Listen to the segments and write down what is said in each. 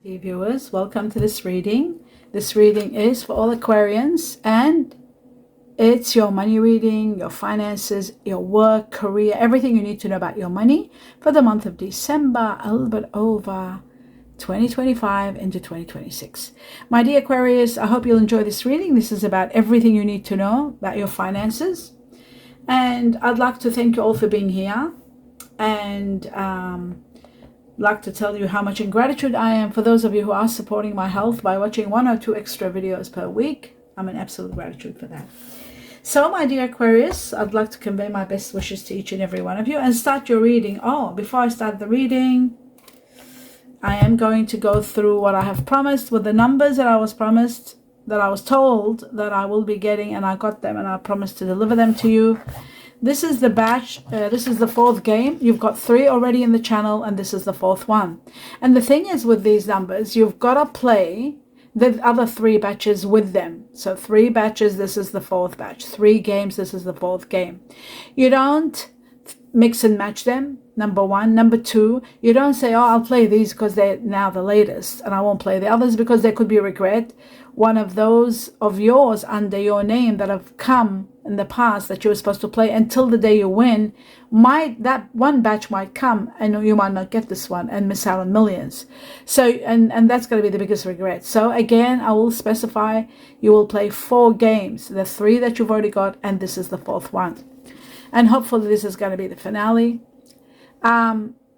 Dear viewers, welcome to this reading. This reading is for all Aquarians, and it's your money reading, your finances, your work, career, everything you need to know about your money for the month of December, a little bit over 2025 into 2026. My dear Aquarius, I hope you'll enjoy this reading. This is about everything you need to know about your finances. And I'd like to thank you all for being here. And like to tell you how much in gratitude I am for those of you who are supporting my health by watching 1 or 2 extra videos per week. I'm in absolute gratitude for that. So my dear Aquarius, I'd like to convey my best wishes to each and every one of you and start your reading. Before I start the reading, I am going to go through what I have promised with the numbers that I was promised, that I was told that I will be getting, and I got them, and I promised to deliver them to you. This is the batch, this is the 4th game. You've got 3 already in the channel, and this is the 4th one. And the thing is with these numbers, you've got to play the other 3 batches with them. So 3 batches, this is the 4th batch. 3 games, this is the 4th game. You don't mix and match them, number 1. Number 2, you don't say, I'll play these because they're now the latest, and I won't play the others because there could be regret. One of those of yours under your name that have come in the past that you were supposed to play until the day you win, that one batch might come and you might not get this one and miss out on millions. So, and that's going to be the biggest regret. So again, I will specify you will play 4 games, the 3 that you've already got, and this is the 4th one. And hopefully this is going to be the finale.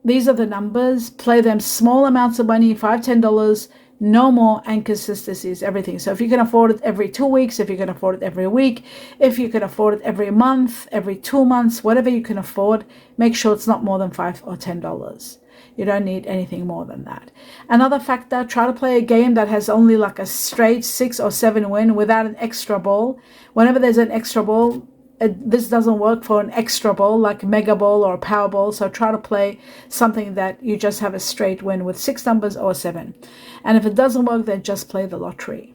These are the numbers. Play them small amounts of money, $5, $10, no more, and consistency is everything. So if you can afford it every 2 weeks, if you can afford it every week, if you can afford it every month, every 2 months, whatever you can afford, make sure it's not more than $5 or $10. You don't need anything more than that. Another factor, try to play a game that has only like a straight 6 or 7 win without an extra ball. Whenever there's an extra ball, this doesn't work for an extra ball like mega ball or power ball. So try to play something that you just have a straight win with 6 numbers or 7. And if it doesn't work, then just play the lottery.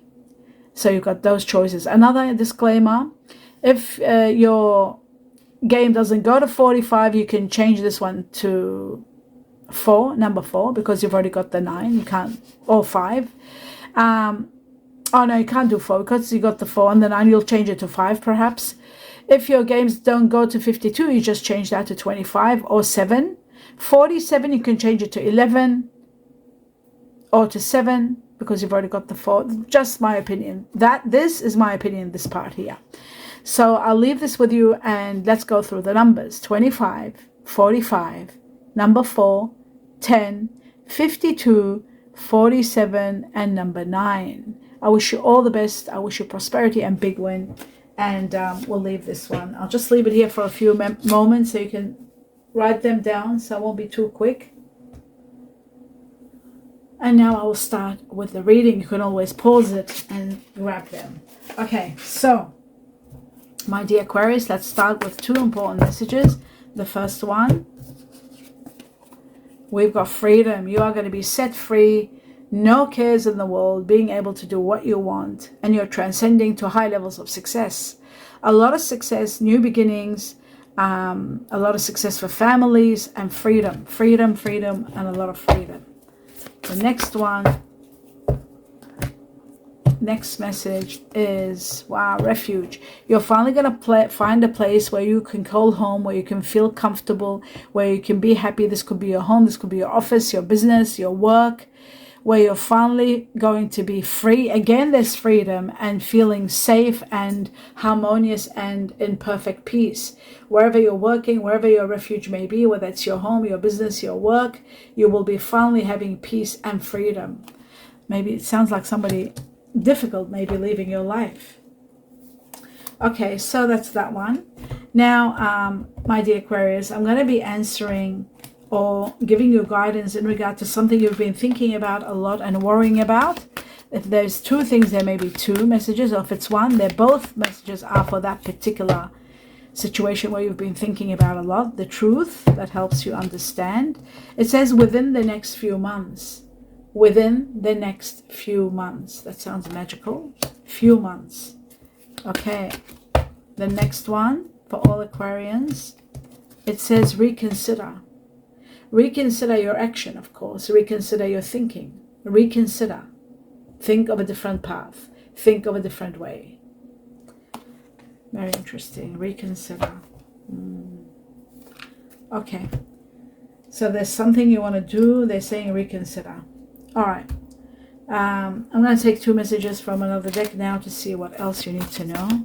So you've got those choices. Another disclaimer, if your game doesn't go to 45, you can change this one to 4, number 4, because you've already got the 9. You can't, or 5. Oh no, you can't do 4 because you got the 4 and the 9. You'll change it to 5 perhaps. If your games don't go to 52, you just change that to 25 or 7. 47, you can change it to 11 or to 7 because you've already got the 4. Just my opinion. This is my opinion, this part here. So I'll leave this with you and let's go through the numbers. 25, 45, number 4, 10, 52, 47, and number 9. I wish you all the best. I wish you prosperity and big win. And we'll leave this one. I'll just leave it here for a few moments so you can write them down, so I won't be too quick. And now I will start with the reading. You can always pause it and grab them. Okay, so my dear Aquarius, let's start with 2 important messages. The first one, we've got freedom. You are going to be set free. No cares in the world, being able to do what you want, and you're transcending to high levels of success. A lot of success, new beginnings, a lot of success for families, and freedom, and a lot of freedom. The next one, next message is, wow, refuge. You're finally going to find a place where you can call home, where you can feel comfortable, where you can be happy. This could be your home, this could be your office, your business, your work, where you're finally going to be free. Again, there's freedom and feeling safe and harmonious and in perfect peace. Wherever you're working, wherever your refuge may be, whether it's your home, your business, your work, you will be finally having peace and freedom. Maybe it sounds like somebody difficult maybe leaving your life. Okay, so that's that one. Now, my dear Aquarius, I'm going to be answering or giving you guidance in regard to something you've been thinking about a lot and worrying about. If there's 2 things, there may be 2 messages, or if it's 1, they're both messages are for that particular situation where you've been thinking about a lot, the truth that helps you understand. It says within the next few months. Within the next few months. That sounds magical. Few months. Okay. The next one for all Aquarians, it says reconsider. Reconsider your action, of course. Reconsider your thinking. reconsider. Think of a different path. Think of a different way. Very interesting. Reconsider. Okay. So there's something you want to do. They're saying reconsider. All right. I'm going to take 2 messages from another deck now to see what else you need to know.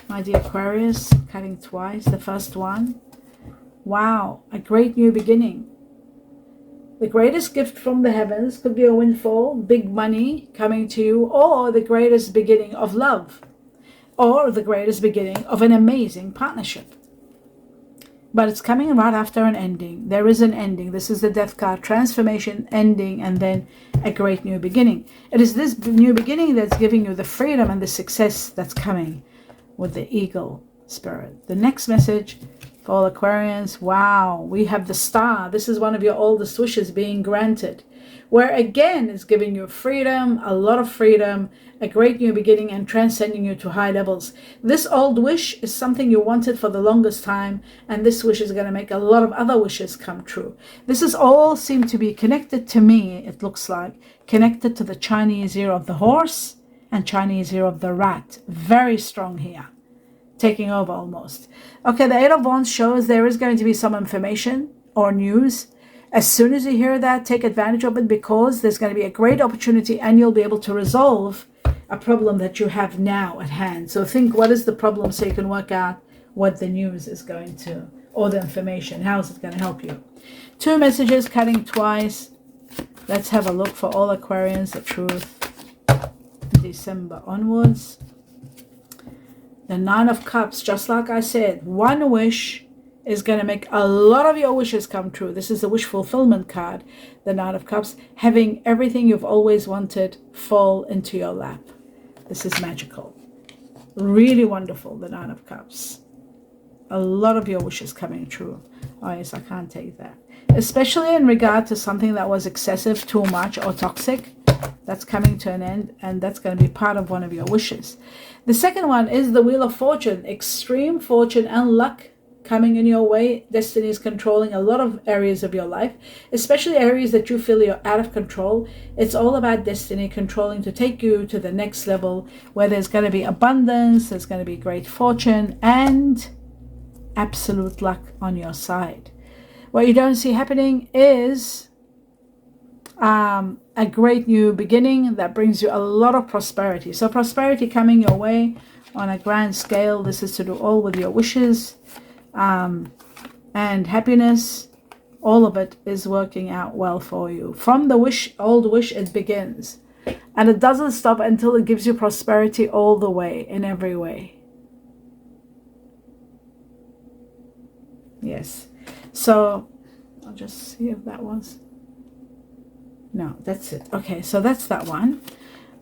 My dear Aquarius, cutting twice. The first one. Wow. A great new beginning. The greatest gift from the heavens could be a windfall, big money coming to you, or the greatest beginning of love, or the greatest beginning of an amazing partnership. But it's coming right after an ending. There is an ending. This is the Death card. Transformation, ending, and then a great new beginning. It is this new beginning that's giving you the freedom and the success that's coming with the eagle spirit. The next message for all Aquarians. Wow, we have the star. This is one of your oldest wishes being granted. Where again is giving you freedom, a lot of freedom, a great new beginning, and transcending you to high levels. This old wish is something you wanted for the longest time, and this wish is going to make a lot of other wishes come true. This is all seem to be connected to me, it looks like, connected to the Chinese year of the horse and Chinese year of the rat. Very strong here. Taking over almost. Okay, the 8 of Wands shows there is going to be some information or news. As soon as you hear that, take advantage of it, because there's going to be a great opportunity and you'll be able to resolve a problem that you have now at hand. So think, what is the problem, so you can work out what the news is going to, or the information, how is it going to help you. 2 messages cutting twice. Let's have a look for all Aquarians, the truth. December onwards. The 9 of Cups, just like I said, one wish is going to make a lot of your wishes come true. This is the wish fulfillment card, the 9 of Cups, having everything you've always wanted fall into your lap. This is magical. Really wonderful, the 9 of Cups. A lot of your wishes coming true. Oh yes, I can't take that. Especially in regard to something that was excessive, too much, or toxic. That's coming to an end, and that's going to be part of one of your wishes. The second one is the Wheel of Fortune. Extreme fortune and luck coming in your way. Destiny is controlling a lot of areas of your life, especially areas that you feel you're out of control. It's all about destiny controlling to take you to the next level, where there's going to be abundance, there's going to be great fortune, and absolute luck on your side. What you don't see happening is a great new beginning that brings you a lot of prosperity. So prosperity coming your way on a grand scale. This is to do all with your wishes. And happiness, all of it is working out well for you. From the old wish, it begins. And it doesn't stop until it gives you prosperity all the way, in every way. Yes. So, I'll just see if that was... No, that's it. Okay, so that's that one.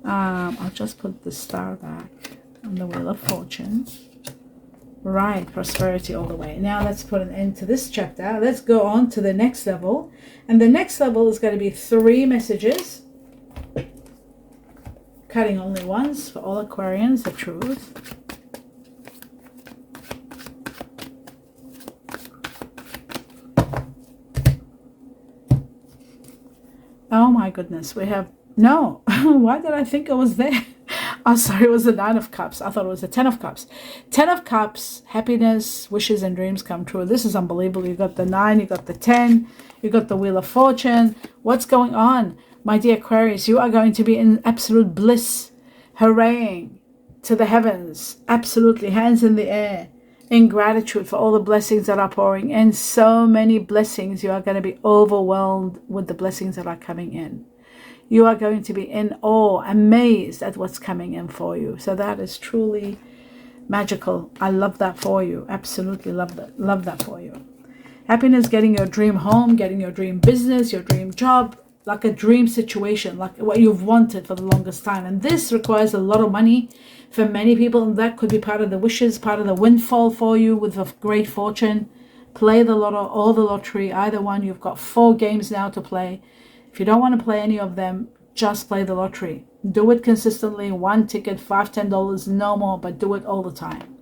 I'll just put the star back on the Wheel of Fortune. Right, prosperity all the way. Now let's put an end to this chapter. Let's go on to the next level. And the next level is going to be 3 messages. Cutting only once for all Aquarians, the truth. Oh my goodness, we have... No, why did I think it was there? Oh, sorry, it was the 9 of Cups. I thought it was the 10 of Cups. 10 of Cups, happiness, wishes and dreams come true. This is unbelievable. You got the 9, you got the 10, you got the Wheel of Fortune. What's going on? My dear Aquarius, you are going to be in absolute bliss, hurraying to the heavens, absolutely, hands in the air, in gratitude for all the blessings that are pouring in. So many blessings. You are going to be overwhelmed with the blessings that are coming in. You are going to be in awe, amazed at what's coming in for you. So that is truly magical. I love that for you. Absolutely love that for you. Happiness, getting your dream home, getting your dream business, your dream job, like a dream situation, like what you've wanted for the longest time. And this requires a lot of money for many people. And that could be part of the wishes, part of the windfall for you with a great fortune. Play the lotto or the lottery, either one. You've got 4 games now to play. If you don't want to play any of them, just play the lottery. Do it consistently. 1 ticket, $5, $10, no more, but do it all the time.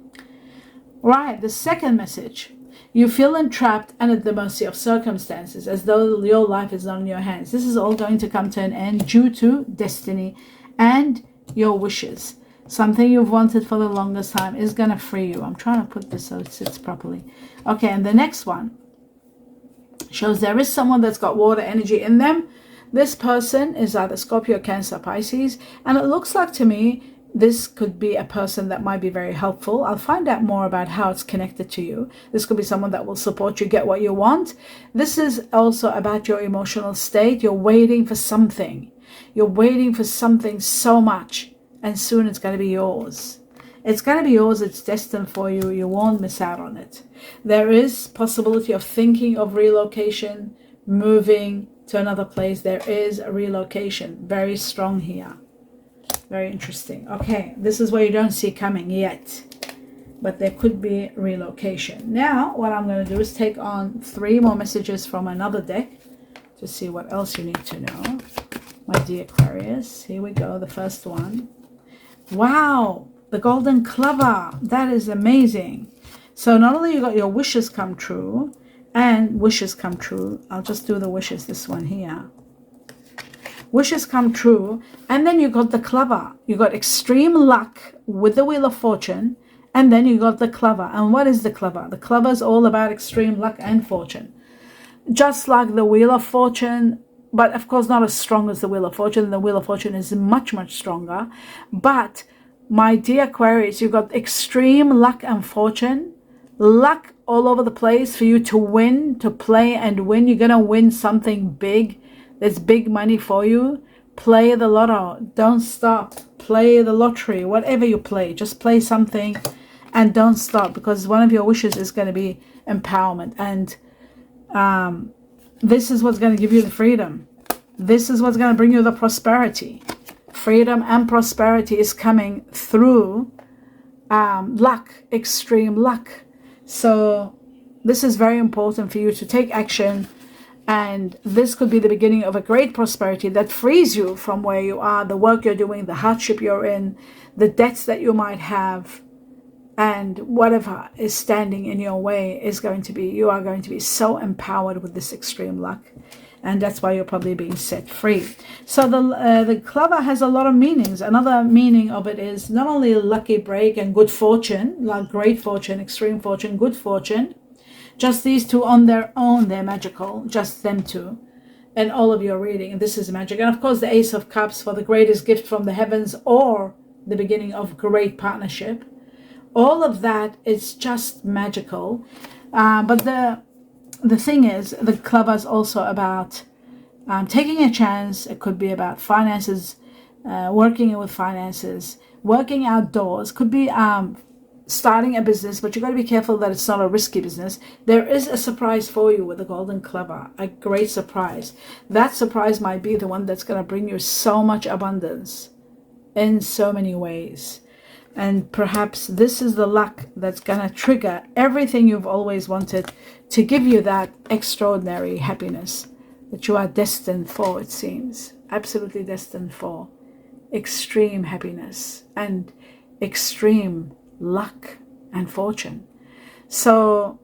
Right, the second message. You feel entrapped and at the mercy of circumstances, as though your life is not in your hands. This is all going to come to an end due to destiny and your wishes. Something you've wanted for the longest time is going to free you. I'm trying to put this so it sits properly. Okay, and the next one shows there is someone that's got water energy in them. This person is either Scorpio, Cancer, Pisces, and it looks like to me this could be a person that might be very helpful. I'll find out more about how it's connected to you. This could be someone that will support you get what you want. This is also about your emotional state. You're waiting for something. You're waiting for something so much, and soon it's going to be yours. It's going to be yours. It's destined for you. You won't miss out on it. There is possibility of thinking of relocation, moving to another place. There is a relocation. Very strong here. Very interesting. Okay, this is where you don't see coming yet, but there could be relocation. Now, what I'm going to do is take on 3 more messages from another deck to see what else you need to know. My dear Aquarius, here we go. The first one. Wow, the golden clover. That is amazing. So not only you got your wishes come true, and wishes come true. I'll just do the wishes, this one here. Wishes come true, and then you got the clover. You got extreme luck with the Wheel of Fortune, and then you got the clover. And what is the clover? The clover is all about extreme luck and fortune. Just like the Wheel of Fortune, but of course not as strong as the Wheel of Fortune. The Wheel of Fortune is much, much stronger. But my dear Aquarius, you got extreme luck and fortune. Luck all over the place for you to win, to play and win. You're going to win something big. There's big money for you. Play the lotto. Don't stop. Play the lottery. Whatever you play, just play something and don't stop, because one of your wishes is going to be empowerment. And this is what's going to give you the freedom. This is what's going to bring you the prosperity. Freedom and prosperity is coming through luck, extreme luck. So this is very important for you to take action. And this could be the beginning of a great prosperity that frees you from where you are, the work you're doing, the hardship you're in, the debts that you might have, and whatever is standing in your way is going to be, you are going to be so empowered with this extreme luck. And that's why you're probably being set free. So the clover has a lot of meanings. Another meaning of it is not only lucky break and good fortune, like great fortune, extreme fortune, good fortune. Just these two on their own, they're magical. Just them two. And all of your reading. And this is magic. And of course, the Ace of Cups for the greatest gift from the heavens, or the beginning of great partnership. All of that is just magical. But the thing is, the clover is also about taking a chance. It could be about finances, working with finances, working outdoors. Could be starting a business, but you got to be careful that it's not a risky business. There is a surprise for you with the golden clover, a great surprise. That surprise might be the one that's going to bring you so much abundance in so many ways. And perhaps this is the luck that's going to trigger everything you've always wanted to give you that extraordinary happiness that you are destined for, it seems. Absolutely destined for. Extreme happiness and extreme luck and fortune. So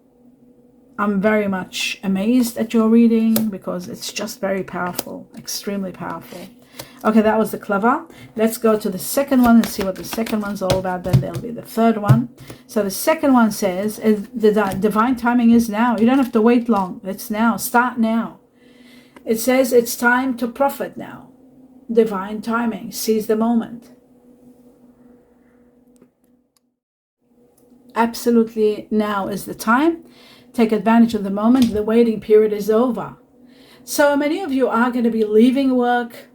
I'm very much amazed at your reading, because it's just very powerful, extremely powerful. Okay, that was the clover. Let's go to the second one and see what the second one's all about. Then there'll be the third one. So the second one says the divine timing is now. You don't have to wait long. It's now. Start now. It says it's time to profit now. Divine timing. Seize the moment. Absolutely now is the time. Take advantage of the moment. The waiting period is over. So many of you are going to be leaving work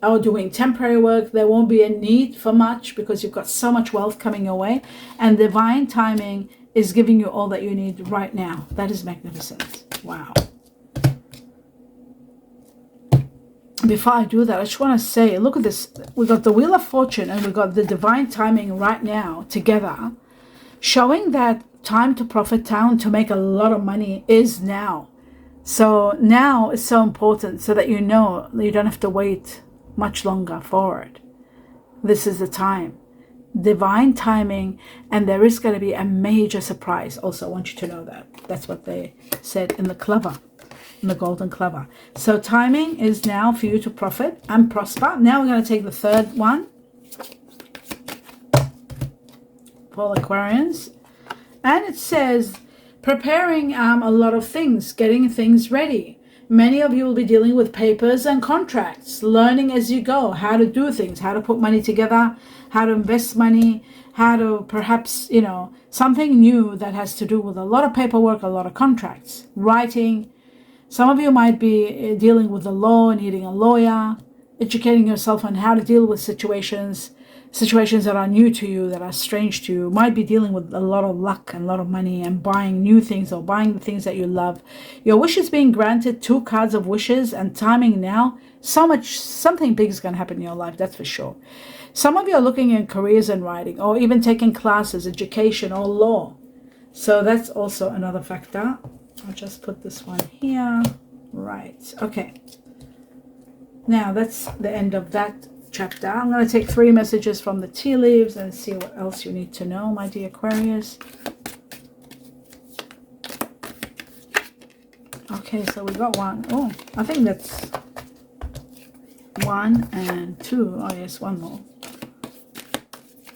or doing temporary work. There won't be a need for much because you've got so much wealth coming your way, and divine timing is giving you all that you need right now. That is magnificent. Wow. Before I do that, I just want to say, look at this. We got the Wheel of Fortune and we got the divine timing right now together, showing that time to profit, time to make a lot of money is now. So now is so important, so that you know you don't have to wait much longer for it. This is the time. divine timing, and there is going to be a major surprise. Also, I want you to know that. That's what they said in the clover, in the golden clover. So timing is now for you to profit and prosper. Now we're going to take the third one for Aquarians, and it says preparing a lot of things, getting things ready. Many of you will be dealing with papers and contracts, learning as you go, how to do things, how to put money together, how to invest money, how to perhaps, something new that has to do with a lot of paperwork, a lot of contracts, writing. Some of you might be dealing with the law, needing a lawyer, educating yourself on how to deal with situations that are new to you, that are strange to you. Might be dealing with a lot of luck and a lot of money and buying new things or buying the things that you love. Your wish is being granted, 2 cards of wishes, and timing now. Something big is going to happen in your life, that's for sure. Some of you are looking in careers and writing, or even taking classes, education or law. So that's also another factor. I'll just put this one here. Right, okay. Now that's the end of that chapter. I'm going to take 3 messages from the tea leaves and see what else you need to know, my dear Aquarius. Okay, so we got 1. Oh, I think that's 1 and 2. Oh yes, 1 more.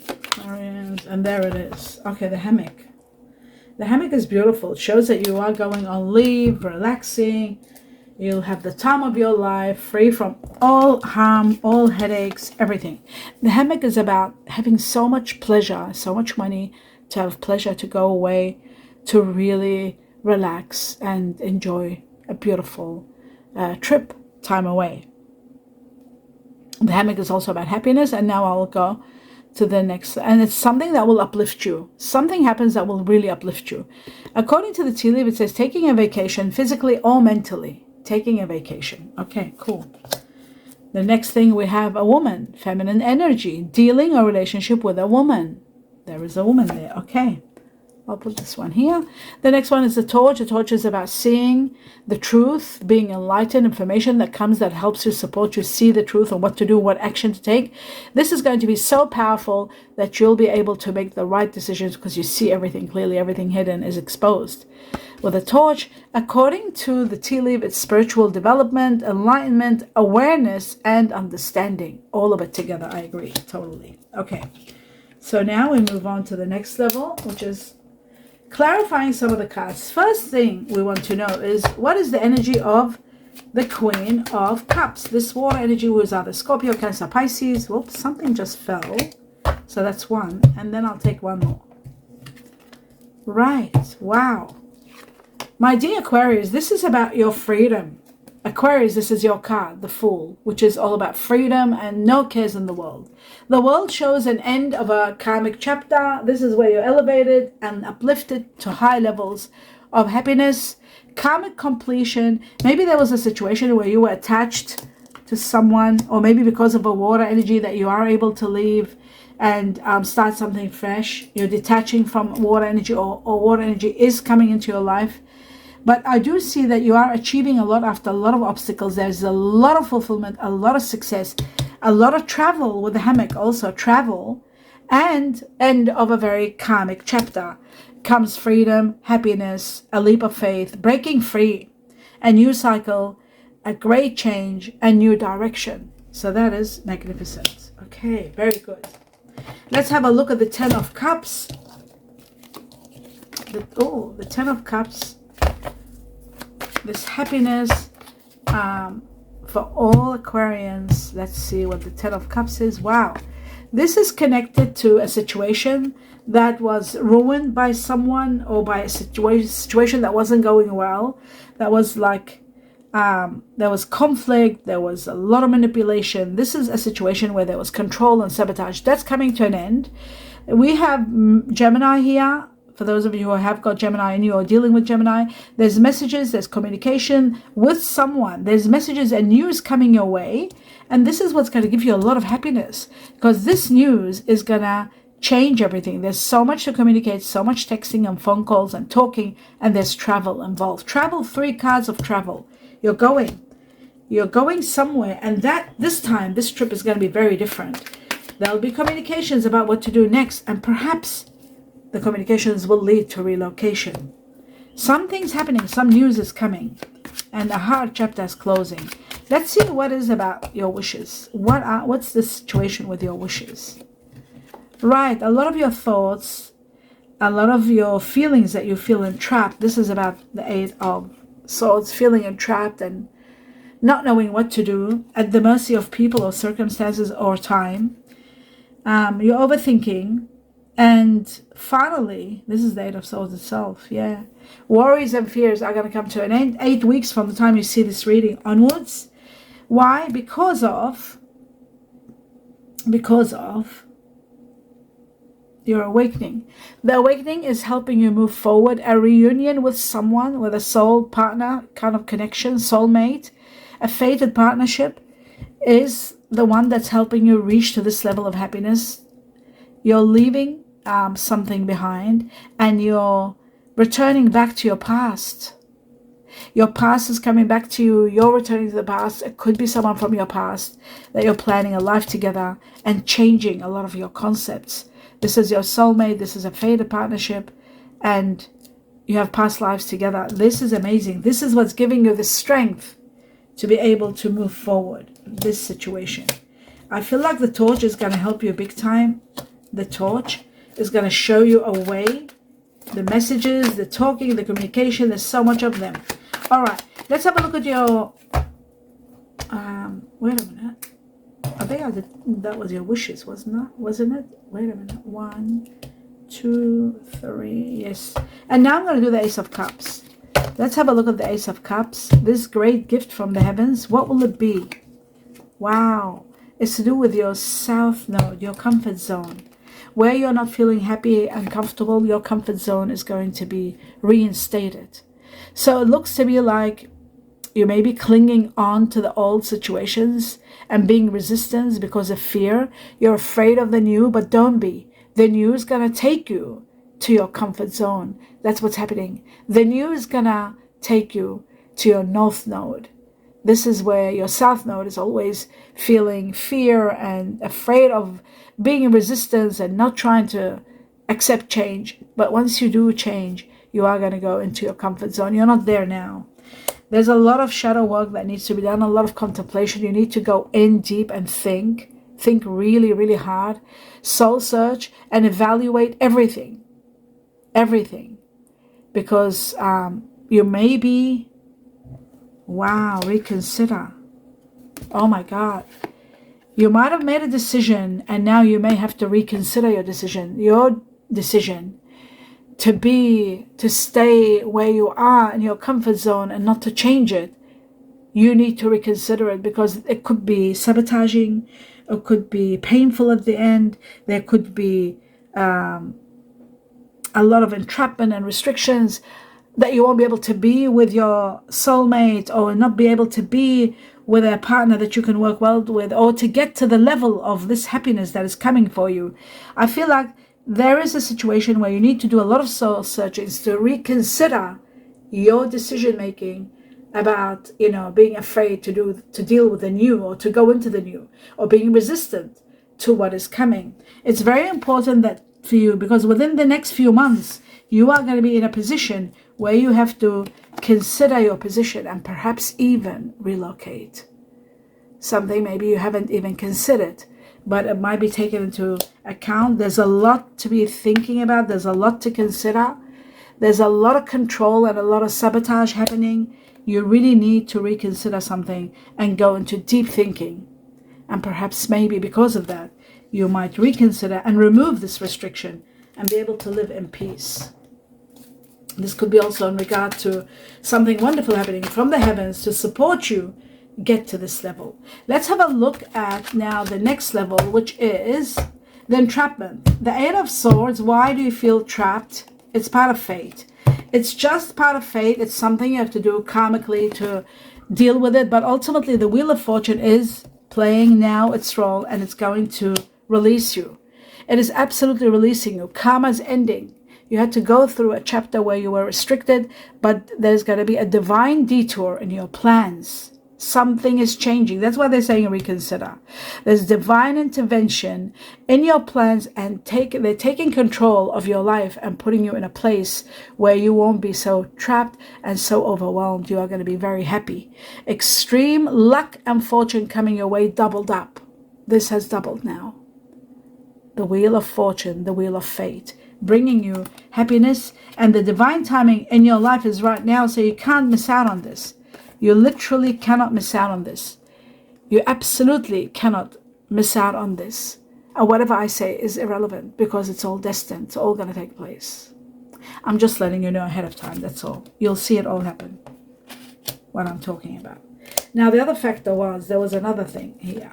Aquarians, and there it is. Okay, the hammock. The hammock is beautiful. It shows that you are going on leave, relaxing. You'll have the time of your life, free from all harm, all headaches, everything. The hammock is about having so much pleasure, so much money, to have pleasure, to go away, to really relax and enjoy a beautiful trip, time away. The hammock is also about happiness, and now I will go to the next, and it's something that will uplift you. Something happens that will really uplift you. According to the tea leaf, it says taking a vacation, physically or mentally. Taking a vacation. Okay, cool. The next thing, we have a woman, feminine energy, dealing a relationship with a woman. There is a woman there. Okay, I'll put this one here. The next one is the torch. The torch is about seeing the truth, being enlightened, information that comes that helps you, support you, see the truth and what to do, what action to take. This is going to be so powerful that you'll be able to make the right decisions because you see everything clearly, everything hidden is exposed. With a torch, according to the tea leaf, it's spiritual development, enlightenment, awareness, and understanding. All of it together, I agree, totally. Okay, so now we move on to the next level, which is clarifying some of the cards. First thing we want to know is, what is the energy of the Queen of Cups? This water energy was either Scorpio, Cancer, Pisces. Whoops, something just fell. So that's 1, and then I'll take 1 more. Right, wow. My dear Aquarius, this is about your freedom. Aquarius, this is your card, the Fool, which is all about freedom and no cares in the world. The world shows an end of a karmic chapter. This is where you're elevated and uplifted to high levels of happiness, karmic completion. Maybe there was a situation where you were attached to someone, or maybe because of a water energy that you are able to leave and start something fresh. You're detaching from water energy, or water energy is coming into your life. But I do see that you are achieving a lot after a lot of obstacles. There's a lot of fulfillment, a lot of success, a lot of travel with the hammock, also travel, and end of a very karmic chapter. Comes freedom, happiness, a leap of faith, breaking free, a new cycle, a great change, a new direction. So that is magnificent. Okay, very good. Let's have a look at the 10 of Cups. The 10 of Cups. This happiness for all Aquarians. Let's see what the 10 of Cups is. Wow. This is connected to a situation that was ruined by someone, or by a situation that wasn't going well. That was like, there was conflict, there was a lot of manipulation. This is a situation where there was control and sabotage. That's coming to an end. We have Gemini here. For those of you who have got Gemini and you are dealing with Gemini, there's messages, there's communication with someone. There's messages and news coming your way. And this is what's going to give you a lot of happiness, because this news is going to change everything. There's so much to communicate, so much texting and phone calls and talking, and there's travel involved. Travel, 3 cards of travel. You're going somewhere, and that this time, this trip is going to be very different. There'll be communications about what to do next, and perhaps the communications will lead to relocation. Something's happening, some news is coming, and the hard chapter is closing. Let's see what is about your wishes. What's the situation with your wishes? Right, a lot of your thoughts, a lot of your feelings that you feel entrapped. This is about the Eight of Swords, feeling entrapped and not knowing what to do, at the mercy of people or circumstances or time. You're overthinking. And finally, this is the Eight of Swords itself. Yeah. Worries and fears are going to come to an end 8 weeks from the time you see this reading onwards. Why? Because of your awakening. The awakening is helping you move forward. A reunion with someone, with a soul partner kind of connection, soulmate, a fated partnership is the one that's helping you reach to this level of happiness. You're leaving something behind, and you're returning back to your past. Your past is coming back to you. You're returning to the past. It could be someone from your past that you're planning a life together and changing a lot of your concepts. This is your soulmate. This is a fated partnership, and you have past lives together. This is amazing. This is what's giving you the strength to be able to move forward this situation. I feel like the torch is going to help you big time. The torch is going to show you a way. The messages, the talking, the communication, there's so much of them. All right, let's have a look at your, wait a minute. I think that was your wishes, wasn't it? Wait a minute. 1, 2, 3, yes. And now I'm going to do the Ace of Cups. Let's have a look at the Ace of Cups. This great gift from the heavens. What will it be? Wow. It's to do with your south node, your comfort zone. Where you're not feeling happy and comfortable, your comfort zone is going to be reinstated. So it looks to me like you may be clinging on to the old situations and being resistant because of fear. You're afraid of the new, but don't be. The new is going to take you to your comfort zone. That's what's happening. The new is going to take you to your north node. This is where your south node is always feeling fear and afraid of being in resistance and not trying to accept change. But once you do change, you are going to go into your comfort zone. You're not there now. There's a lot of shadow work that needs to be done, a lot of contemplation. You need to go in deep and think really, really hard, soul search and evaluate everything, because you may be, wow, reconsider. Oh my God. You might have made a decision and now you may have to reconsider your decision. Your decision to stay where you are in your comfort zone and not to change it. You need to reconsider it because it could be sabotaging, it could be painful at the end, there could be a lot of entrapment and restrictions that you won't be able to be with your soulmate or not be able to be with a partner that you can work well with or to get to the level of this happiness that is coming for you. I feel like there is a situation where you need to do a lot of soul searchings to reconsider your decision making about, being afraid to deal with the new or to go into the new or being resistant to what is coming. It's very important that for you, because within the next few months, you are going to be in a position where you have to consider your position and perhaps even relocate. Something maybe you haven't even considered, but it might be taken into account. There's a lot to be thinking about. There's a lot to consider. There's a lot of control and a lot of sabotage happening. You really need to reconsider something and go into deep thinking. And perhaps maybe because of that, you might reconsider and remove this restriction and be able to live in peace. This could be also in regard to something wonderful happening from the heavens to support you get to this level. Let's have a look at now the next level, which is the entrapment. The Eight of Swords. Why do you feel trapped? It's part of fate. It's just part of fate. It's something you have to do karmically to deal with it. But ultimately, the Wheel of Fortune is playing now its role and it's going to release you. It is absolutely releasing you. Karma's ending. You had to go through a chapter where you were restricted, but there's going to be a divine detour in your plans. Something is changing. That's why they're saying reconsider. There's divine intervention in your plans, and they're taking control of your life and putting you in a place where you won't be so trapped and so overwhelmed. You are going to be very happy. Extreme luck and fortune coming your way, doubled up. This has doubled now. The wheel of fortune, the wheel of fate, bringing you happiness, and the divine timing in your life is right now, so you can't miss out on this. You literally cannot miss out on this. You absolutely cannot miss out on this. And whatever I say is irrelevant, because it's all destined. It's all going to take place. I'm just letting you know ahead of time, that's all. You'll see it all happen, what I'm talking about. Now, the other factor was, there was another thing here.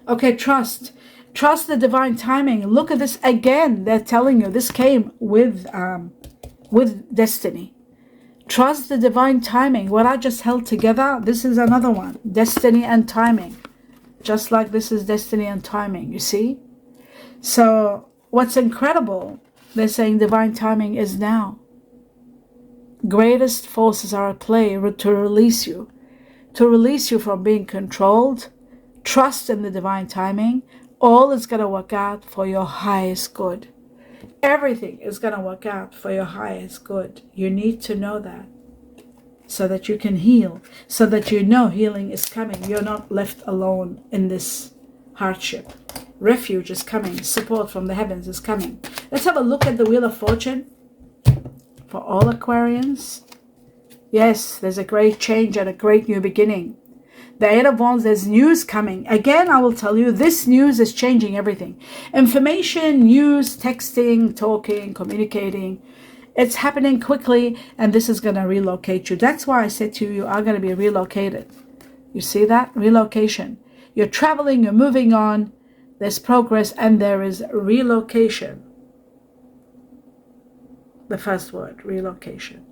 Okay, trust. Trust the divine timing. Look at this again. They're telling you this came with destiny. Trust the divine timing. What I just held together, this is another one. Destiny and timing. Just like this is destiny and timing, you see? So what's incredible, they're saying divine timing is now. Greatest forces are at play to release you. To release you from being controlled. Trust in the divine timing. All is going to work out for your highest good. Everything is going to work out for your highest good. You need to know that, so that you can heal, so that you know healing is coming. You're not left alone in this hardship. Refuge is coming. Support from the heavens is coming. Let's have a look at the Wheel of Fortune for all Aquarians. Yes, there's a great change and a great new beginning. The Eight of Wands, there's news coming. Again, I will tell you, this news is changing everything. Information, news, texting, talking, communicating. It's happening quickly, and this is going to relocate you. That's why I said to you, you are going to be relocated. You see that? Relocation. You're traveling, you're moving on. There's progress, and there is relocation. The first word, relocation.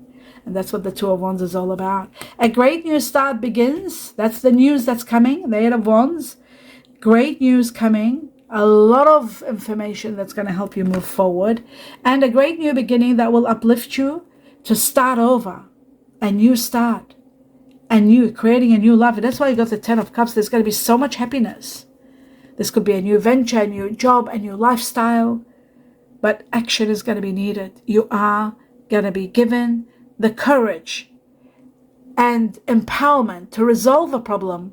And that's what the Two of Wands is all about. A great new start begins. That's the news that's coming. The Eight of Wands. Great news coming. A lot of information that's going to help you move forward. And a great new beginning that will uplift you to start over. A new start. Creating a new life. And that's why you got the Ten of Cups. There's going to be so much happiness. This could be a new venture, a new job, a new lifestyle. But action is going to be needed. You are going to be given the courage and empowerment to resolve a problem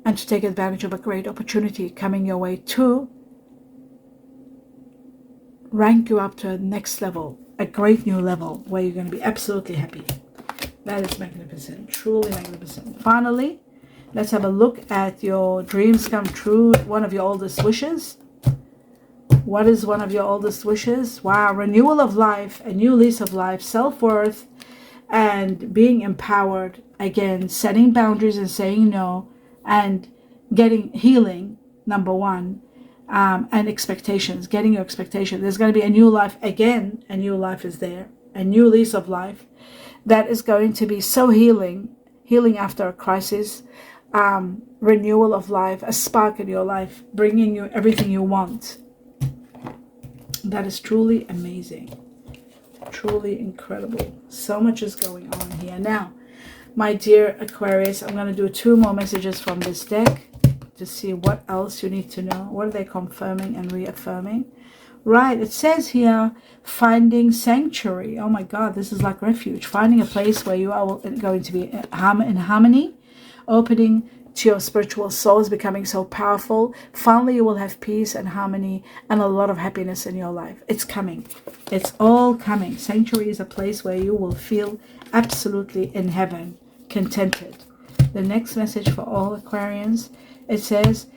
and to take advantage of a great opportunity coming your way to rank you up to a next level, a great new level where you're going to be absolutely happy. That is magnificent, truly magnificent. Finally, let's have a look at your dreams come true, one of your oldest wishes. What is one of your oldest wishes? Wow, renewal of life, a new lease of life, self-worth, and being empowered. Again, setting boundaries and saying no, and getting healing, number one, and expectations, getting your expectations. There's going to be a new life again. A new life is there, a new lease of life that is going to be so healing after a crisis, renewal of life, a spark in your life, bringing you everything you want. That is truly amazing. Truly incredible. So much is going on here. Now, my dear Aquarius, I'm going to do 2 more messages from this deck to see what else you need to know. What are they confirming and reaffirming? Right, it says here, finding sanctuary. Oh my God, this is like refuge. Finding a place where you are going to be in harmony, opening to your spiritual soul is becoming so powerful. Finally, you will have peace and harmony and a lot of happiness in your life. It's coming. It's all coming. Sanctuary is a place where you will feel absolutely in heaven, contented. The next message for all Aquarians, it says,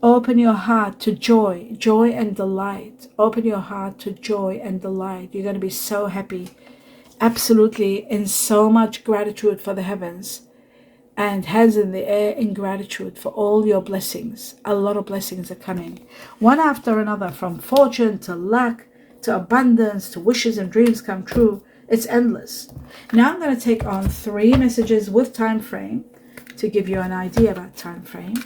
open your heart to joy, joy and delight. Open your heart to joy and delight. You're going to be so happy, absolutely in so much gratitude for the heavens. And hands in the air in gratitude for all your blessings. A lot of blessings are coming. One after another, from fortune to luck, to abundance, to wishes and dreams come true. It's endless. Now I'm going to take on 3 messages with time frame to give you an idea about time frame.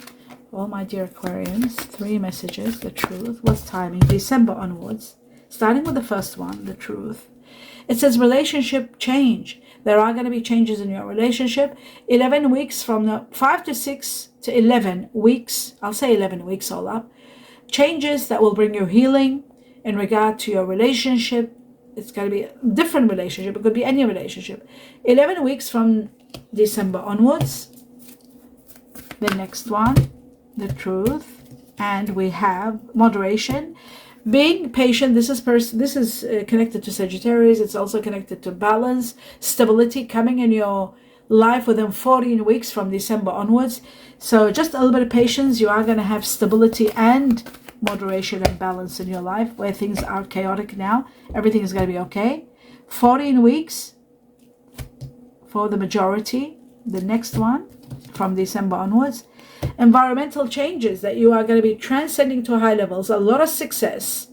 All my dear Aquarians, 3 messages, the truth, what's timing, December onwards. Starting with the first one, the truth. It says relationship change. There are going to be changes in your relationship. 11 weeks from the 5 to 6 to 11 weeks, I'll say 11 weeks all up. Changes that will bring you healing in regard to your relationship. It's going to be a different relationship. It could be any relationship. 11 weeks from December onwards. The next one, the truth. And we have moderation. Being patient. This is connected to Sagittarius. It's also connected to balance, stability coming in your life within 14 weeks from December onwards. So just a little bit of patience. You are going to have stability and moderation and balance in your life where things are chaotic now. Everything is going to be okay. 14 weeks for the majority. The next one from December onwards. Environmental changes that you are going to be transcending to high levels, a lot of success,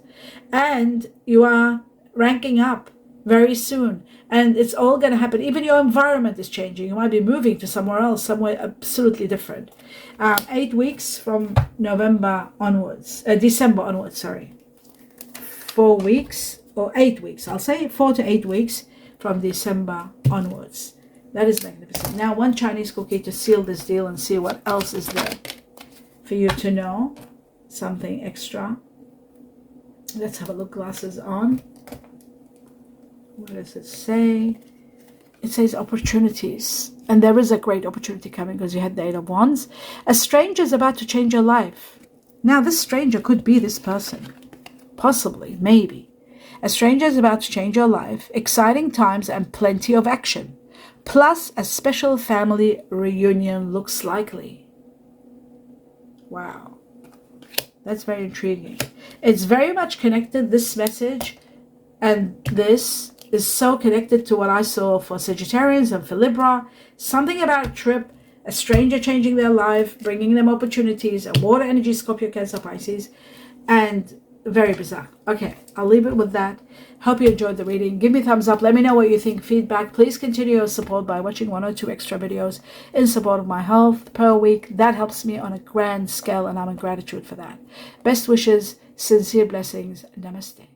and you are ranking up very soon, and it's all going to happen. Even your environment is changing. You might be moving to somewhere else, somewhere absolutely different. 8 weeks from December onwards, sorry. 4 weeks or 8 weeks, I'll say 4 to 8 weeks from December onwards. That is magnificent. Now, one Chinese cookie to seal this deal and see what else is there for you to know. Something extra. Let's have a look. Glasses on. What does it say? It says opportunities. And there is a great opportunity coming because you had the 8 of Wands. A stranger is about to change your life. Now, this stranger could be this person. Possibly. Maybe. A stranger is about to change your life. Exciting times and plenty of action. Plus, a special family reunion looks likely. Wow. That's very intriguing. It's very much connected, this message, and this is so connected to what I saw for Sagittarians and for Libra. Something about a trip, a stranger changing their life, bringing them opportunities, a water energy, Scorpio, Cancer, Pisces, and very bizarre. Okay, I'll leave it with that. Hope you enjoyed the reading. Give me a thumbs up. Let me know what you think. Feedback. Please continue your support by watching 1 or 2 extra videos in support of my health per week. That helps me on a grand scale, and I'm in gratitude for that. Best wishes, sincere blessings. Namaste.